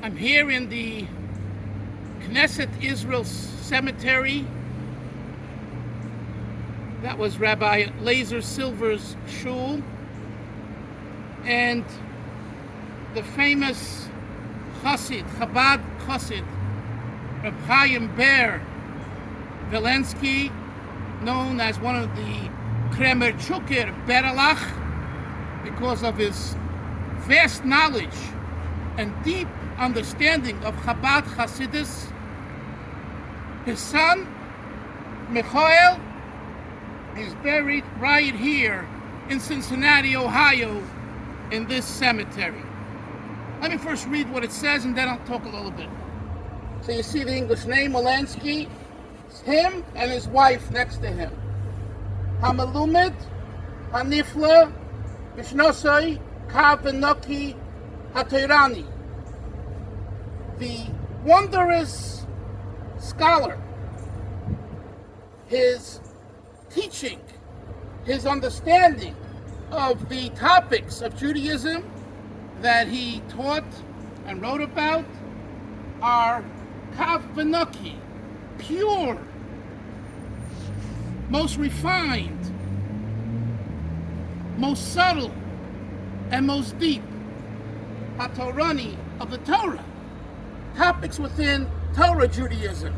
I'm here in the Knesset Israel Cemetery. That was Rabbi Lazer Silver's shul. And the famous Chabad Chasid, Rabbi Chaim Ber Wilensky, known as one of the Kremenchuker Beralach, because of his vast knowledge and deep understanding of Chabad Chasidism. His son, Michoel, is buried right here in Cincinnati, Ohio, in this cemetery. Let me first read what it says and then I'll talk a little bit. So you see the English name, Wilensky. It's him and his wife next to him. Hamalumet, Hanifla, Bishnosai, Kavenoki, Hatoirani. The wondrous scholar, his teaching, his understanding of the topics of Judaism that he taught and wrote about are Kavenoki, pure, most refined, most subtle, and most deep. HaTorani, of the Torah. Topics within Torah Judaism.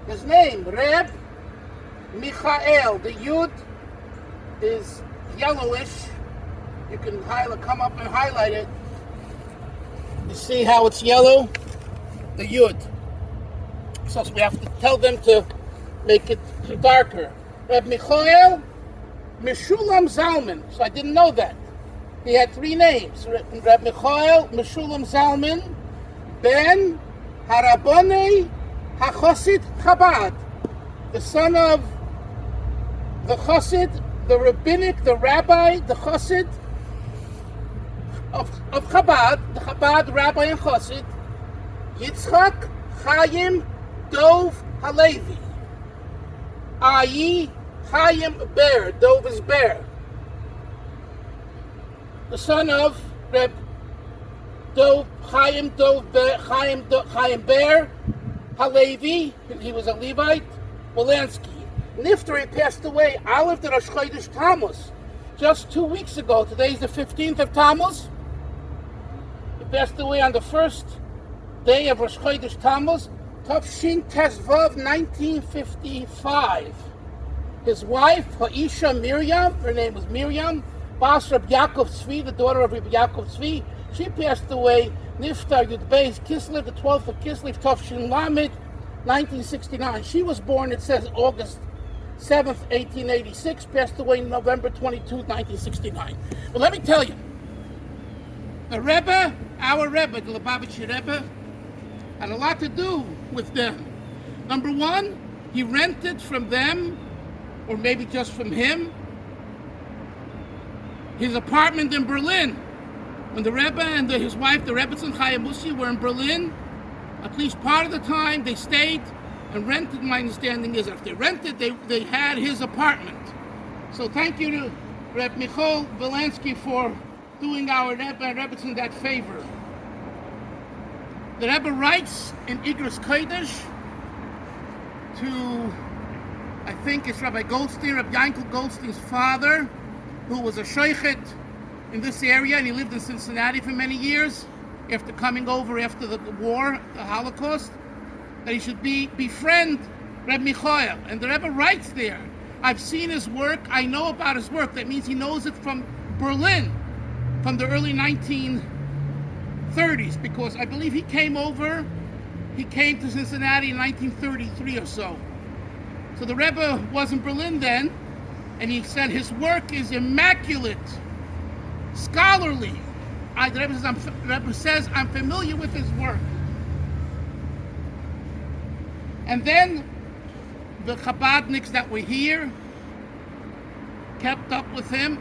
His name, Reb Michoel. The Yud is yellowish. You can come up and highlight it. You see how it's yellow? The Yud. So we have to tell them to make it darker. Reb Michoel Meshulam Zalman. So I didn't know that. He had three names. Reb Michoel Meshulam Zalman ben Harabonei HaChosid Chabad, the son of the Chosid, the rabbinic, the rabbi, the Chosid of Chabad, the Chabad rabbi and Chosid, Yitzchak Chaim Dov Halevi. Ayi Chaim Ber, Dov is Ber. The son of Reb Dov Chaim Ber Halevi, he was a Levite, Wilensky. Nifter, he passed away. I lived at Rosh Chodesh Tammuz just 2 weeks ago. Today's the 15th of Tammuz. He passed away on the first day of Rosh Chodesh Tammuz, Tafshin Tezvav, 1955. His wife, Ha'isha Miriam, her name was Miriam, Bas Reb Yaakov Tzvi, the daughter of Rabbi Yaakov Tzvi, she passed away, Niftar Yud Beis Kislev, the 12th of Kislev, Tafshin Lamed, 1969. She was born, it says, August 7th, 1886, passed away November 22, 1969. But let me tell you, the Rebbe, our Rebbe, the Lubavitcher Rebbe, had a lot to do with them. Number one, he rented from them, or maybe just from him, his apartment in Berlin. When the Rebbe and his wife, the Rebbetzin Chaim Musi, were in Berlin, at least part of the time they stayed and rented. My understanding is if they rented, they had his apartment. So thank you to Reb Michoel Wilensky for doing our Rebbe and Rebbetzin that favor. The Rebbe writes in Igros Kodesh to, I think it's Rabbi Goldstein, Rabbi Yankel Goldstein's father, who was a sheikhet in this area, and he lived in Cincinnati for many years after coming over after the war, the Holocaust, that he should befriend Reb Michoel. And the Rebbe writes there, I've seen his work, I know about his work. That means he knows it from Berlin, from the early 1930s, because I believe he came to Cincinnati in 1933 or so. So the Rebbe was in Berlin then, and he said his work is immaculate, scholarly. The Rebbe says, I'm familiar with his work. And then the Chabadniks that were here kept up with him.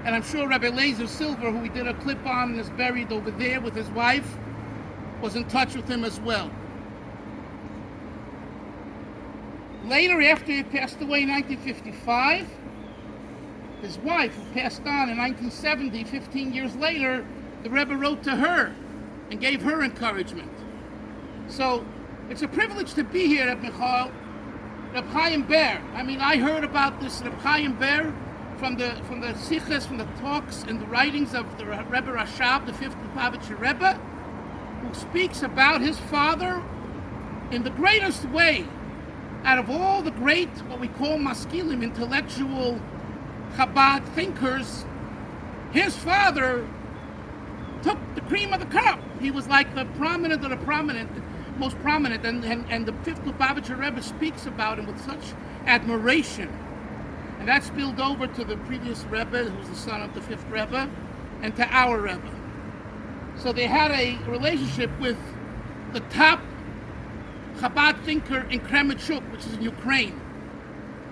And I'm sure Rabbi Lazer Silver, who we did a clip on and is buried over there with his wife, was in touch with him as well. Later, after he passed away in 1955, his wife, who passed on in 1970, 15 years later, the Rebbe wrote to her and gave her encouragement. So it's a privilege to be here at Michoel. Rabbi Chaim Ber. I mean, I heard about this Rabbi Chaim Ber from the sichos, from the talks and the writings of the Rebbe Rashab, the fifth Lubavitcher Rebbe, who speaks about his father in the greatest way. Out of all the great, what we call Maskilim, intellectual Chabad thinkers, his father took the cream of the crop. He was like the prominent of the prominent, most prominent, and the fifth Lubavitcher Rebbe speaks about him with such admiration. And that spilled over to the previous Rebbe, who was the son of the fifth Rebbe, and to our Rebbe. So they had a relationship with the top Chabad thinker in Kremenchuker, which is in Ukraine.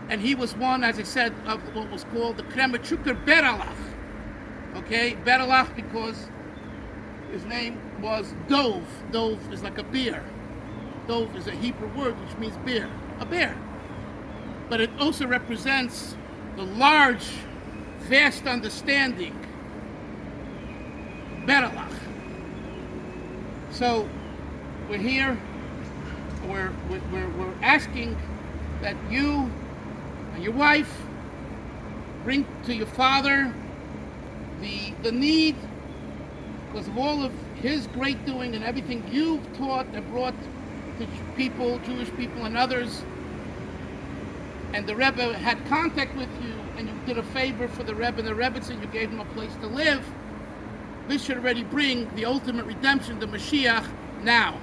And he was one, as I said, of what was called the Kremenchuker Beralach. Okay, Beralach because his name was Dov. Dov is like a bear. Dov is a Hebrew word which means bear, a bear. But it also represents the large, vast understanding, Beralach. So we're here. We're asking that you and your wife bring to your father the need, because of all of his great doing and everything you've taught and brought to people, Jewish people and others. And the Rebbe had contact with you, and you did a favor for the Rebbe and the Rebbe, and you gave him a place to live. This should already bring the ultimate redemption, the Mashiach, now.